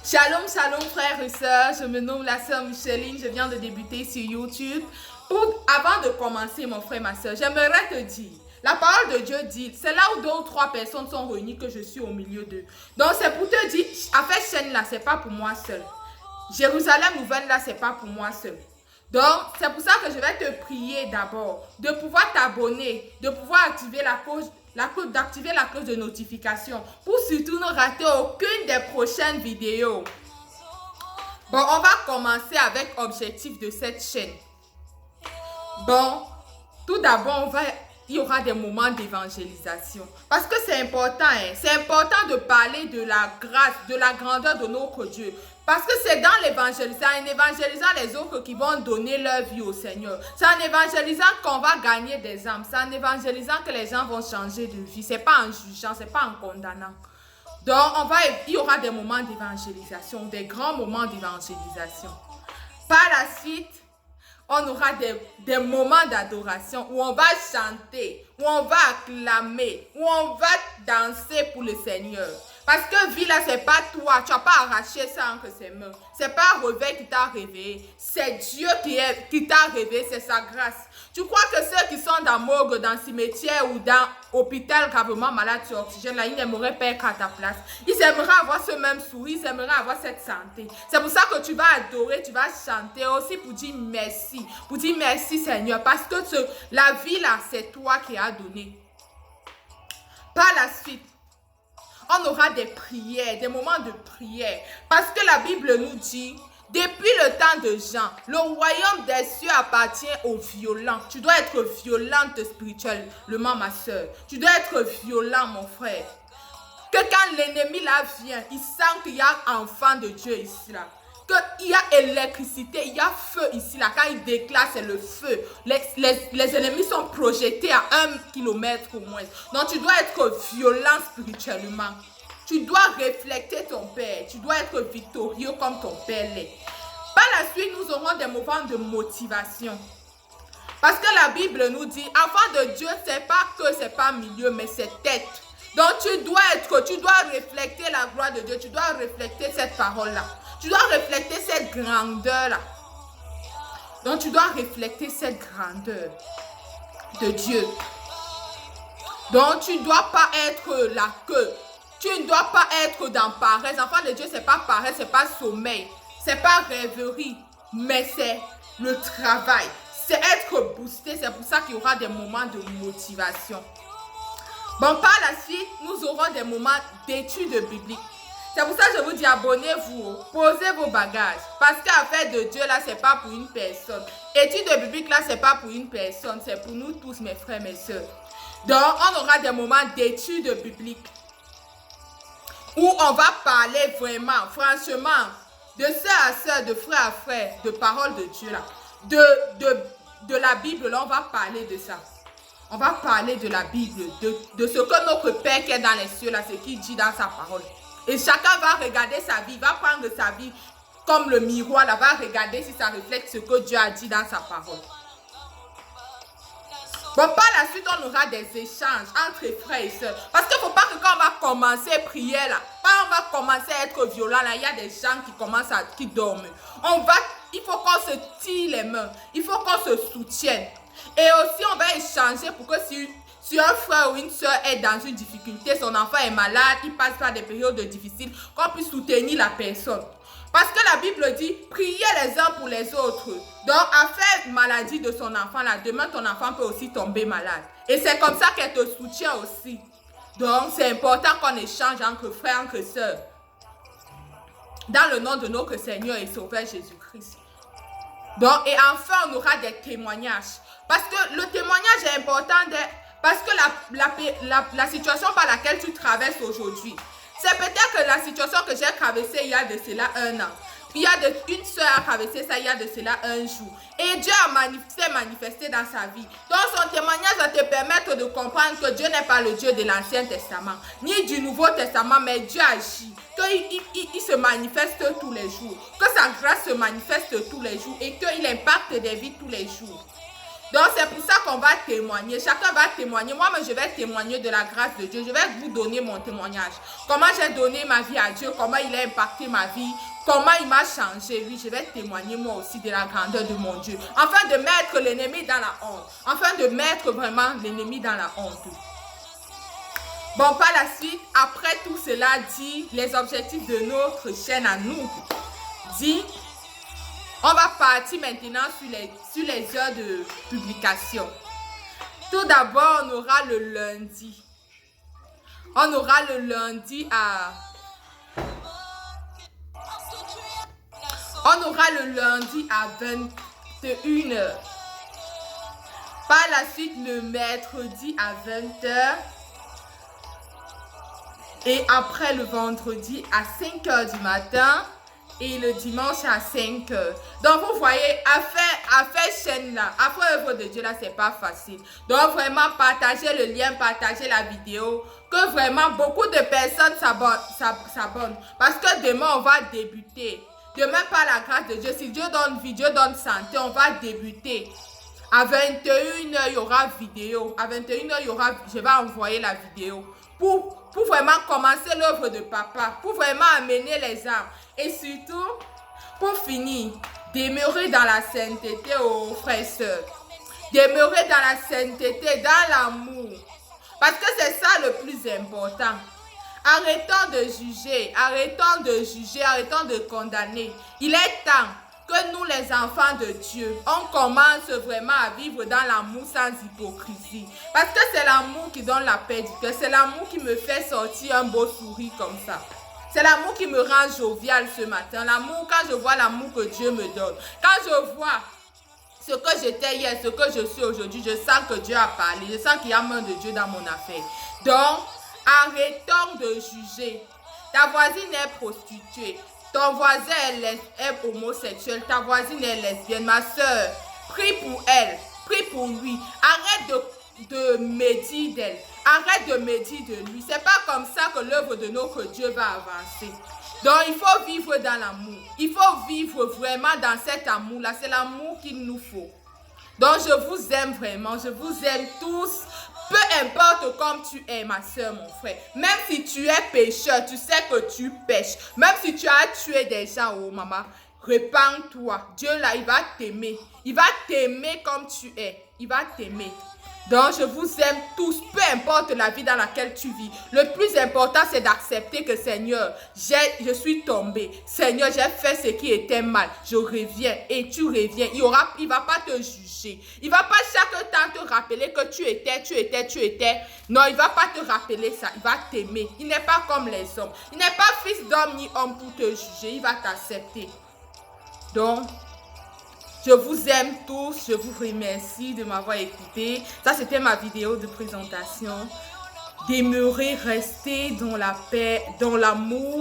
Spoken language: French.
Shalom, shalom frères et sœurs, je me nomme la sœur Micheline, je viens de débuter sur YouTube. Avant de commencer mon frère, ma sœur, j'aimerais te dire, la parole de Dieu dit, c'est là où 2 ou 3 personnes sont réunies que je suis au milieu d'eux. Donc c'est pour te dire, affaire chaîne là, c'est pas pour moi seul. Jérusalem nouvelle là, c'est pas pour moi seul. Donc c'est pour ça que je vais te prier d'abord, de pouvoir t'abonner, de pouvoir activer d'activer la cloche de notification pour surtout ne rater aucune des prochaines vidéos. Bon, on va commencer avec l'objectif de cette chaîne. Bon, tout d'abord, il y aura des moments d'évangélisation. Parce que c'est important, hein? C'est important de parler de la grâce, de la grandeur de notre Dieu. Parce que c'est dans l'évangélisation, en évangelisant les autres qui vont donner leur vie au Seigneur. C'est en évangélisant qu'on va gagner des âmes. C'est en évangélisant que les gens vont changer de vie. C'est pas en jugeant, c'est pas en condamnant. Donc, il y aura des moments d'évangélisation, des grands moments d'évangélisation. Par la suite, on aura des moments d'adoration où on va chanter, où on va acclamer, où on va danser pour le Seigneur. Parce que vie là, c'est pas toi, tu n'as pas arraché ça entre ses mains. C'est pas un réveil qui t'a réveillé. C'est Dieu qui t'a réveillé, c'est sa grâce. Tu crois que ceux qui sont dans morgue, dans le cimetière ou dans l'hôpital gravement malade sur oxygène, là, ils n'aimeraient pas être à ta place. Ils aimeraient avoir ce même sourire, ils aimeraient avoir cette santé. C'est pour ça que tu vas adorer, tu vas chanter aussi pour dire merci. Pour dire merci Seigneur. Parce que la vie là, c'est toi qui as donné. Par la suite, on aura des prières, des moments de prière. Parce que la Bible nous dit, depuis le temps de Jean, le royaume des cieux appartient aux violents. Tu dois être violente spirituellement, ma soeur. Tu dois être violent, mon frère. Que quand l'ennemi là vient, il sent qu'il y a enfant de Dieu ici là. Qu'il y a électricité, il y a feu ici là. Quand il déclare, c'est le feu. Les ennemis sont projetés à 1 kilomètre au moins. Donc tu dois être violent spirituellement. Tu dois refléter ton Père. Tu dois être victorieux comme ton Père l'est. Par la suite, nous aurons des moments de motivation. Parce que la Bible nous dit, enfant de Dieu, c'est pas milieu, mais c'est tête. Donc tu dois refléter la gloire de Dieu. Tu dois refléter cette parole-là. Tu dois refléter cette grandeur-là. Donc, tu dois refléter cette grandeur de Dieu. Donc, tu ne dois pas être la queue. Tu ne dois pas être dans paresse. Enfant de Dieu, ce n'est pas paresse, ce n'est pas sommeil. Ce n'est pas rêverie, mais c'est le travail. C'est être boosté. C'est pour ça qu'il y aura des moments de motivation. Bon, par la suite, nous aurons des moments d'études bibliques. C'est pour ça que je vous dis, abonnez-vous, posez vos bagages. Parce qu'affaire de Dieu, là, c'est pas pour une personne. Études bibliques, là, c'est pas pour une personne. C'est pour nous tous, mes frères, mes soeurs. Donc, on aura des moments d'études bibliques. Où on va parler vraiment, franchement, de sœur à sœur, de frère à frère, de parole de Dieu, là. De la Bible, là, on va parler de ça. On va parler de la Bible, de ce que notre Père qui est dans les cieux, là, ce qu'il dit dans sa parole. Et chacun va regarder sa vie, va prendre sa vie comme le miroir, là, va regarder si ça reflète ce que Dieu a dit dans sa parole. Bon, par la suite, on aura des échanges entre frères et sœurs. Parce qu'il ne faut pas que quand on va commencer à prier, là, quand on va commencer à être violent, là, il y a des gens qui dorment. Il faut qu'on se tire les mains, il faut qu'on se soutienne. Et aussi, on va échanger pour que si un frère ou une soeur est dans une difficulté, son enfant est malade, il passe par des périodes difficiles, qu'on puisse soutenir la personne. Parce que la Bible dit, priez les uns pour les autres. Donc, à faire maladie de son enfant, là, demain, ton enfant peut aussi tomber malade. Et c'est comme ça qu'elle te soutient aussi. Donc, c'est important qu'on échange entre frères, entre sœurs. Dans le nom de notre Seigneur et Sauveur Jésus-Christ. Donc, et enfin, on aura des témoignages. Parce que le témoignage est important parce que la situation par laquelle tu traverses aujourd'hui, c'est peut-être que la situation que j'ai traversée il y a de cela 1 an. Une soeur a traversé ça il y a de cela 1 jour. Et Dieu s'est manifesté dans sa vie. Donc son témoignage va te permettre de comprendre que Dieu n'est pas le Dieu de l'Ancien Testament, ni du Nouveau Testament, mais Dieu agit. Qu'il se manifeste tous les jours. Que sa grâce se manifeste tous les jours et qu'il impacte des vies tous les jours. Donc, c'est pour ça qu'on va témoigner. Chacun va témoigner. Moi-même, je vais témoigner de la grâce de Dieu. Je vais vous donner mon témoignage. Comment j'ai donné ma vie à Dieu, comment il a impacté ma vie, comment il m'a changé. Oui, je vais témoigner moi aussi de la grandeur de mon Dieu. Afin de mettre l'ennemi dans la honte. Afin de mettre vraiment l'ennemi dans la honte. Bon, par la suite, après tout cela dit, les objectifs de notre chaîne à nous. Dit, on va partir maintenant sur les heures de publication. Tout d'abord, on aura le lundi. On aura le lundi à 21h. Par la suite, le mercredi à 20h. Et après le vendredi à 5h du matin. Et le dimanche à 5h. Donc, vous voyez, à faire chaîne là, à faire œuvre de Dieu là, c'est pas facile. Donc, vraiment, partagez le lien, partagez la vidéo. Que vraiment, beaucoup de personnes s'abonnent. Parce que demain, on va débuter. Demain, par la grâce de Dieu, si Dieu donne vie, Dieu donne santé, on va débuter. À 21h, il y aura vidéo. À 21h, je vais envoyer la vidéo. Pour vraiment commencer l'œuvre de papa. Pour vraiment amener les âmes. Et surtout, pour finir, demeurer dans la sainteté, aux frères et sœurs. Demeurer dans la sainteté, dans l'amour. Parce que c'est ça le plus important. Arrêtons de juger, arrêtons de condamner. Il est temps que nous, les enfants de Dieu, on commence vraiment à vivre dans l'amour sans hypocrisie. Parce que c'est l'amour qui donne la paix du cœur. C'est l'amour qui me fait sortir un beau sourire comme ça. C'est l'amour qui me rend jovial ce matin. L'amour, quand je vois l'amour que Dieu me donne. Quand je vois ce que j'étais hier, ce que je suis aujourd'hui, je sens que Dieu a parlé. Je sens qu'il y a main de Dieu dans mon affaire. Donc, arrêtons de juger. Ta voisine est prostituée. Ton voisin est homosexuel. Ta voisine est lesbienne. Ma soeur, prie pour elle. Prie pour lui. Arrête de médire d'elle. Arrête de médire de lui. C'est pas comme ça que l'œuvre de notre Dieu va avancer. Donc, il faut vivre dans l'amour. Il faut vivre vraiment dans cet amour-là. C'est l'amour qu'il nous faut. Donc, je vous aime vraiment. Je vous aime tous. Peu importe comme tu es, ma soeur, mon frère. Même si tu es pécheur, tu sais que tu pêches. Même si tu as tué des gens, oh maman, repens-toi. Dieu là, il va t'aimer. Il va t'aimer comme tu es. Il va t'aimer. Donc, je vous aime tous, peu importe la vie dans laquelle tu vis. Le plus important, c'est d'accepter que, Seigneur, je suis tombé. Seigneur, j'ai fait ce qui était mal. Je reviens et tu reviens. Il va pas te juger. Il va pas chaque temps te rappeler que tu étais. Non, il va pas te rappeler ça. Il va t'aimer. Il n'est pas comme les hommes. Il n'est pas fils d'homme ni homme pour te juger. Il va t'accepter. Donc, je vous aime tous, je vous remercie de m'avoir écouté. Ça, c'était ma vidéo de présentation. Demeurer, rester dans la paix, dans l'amour.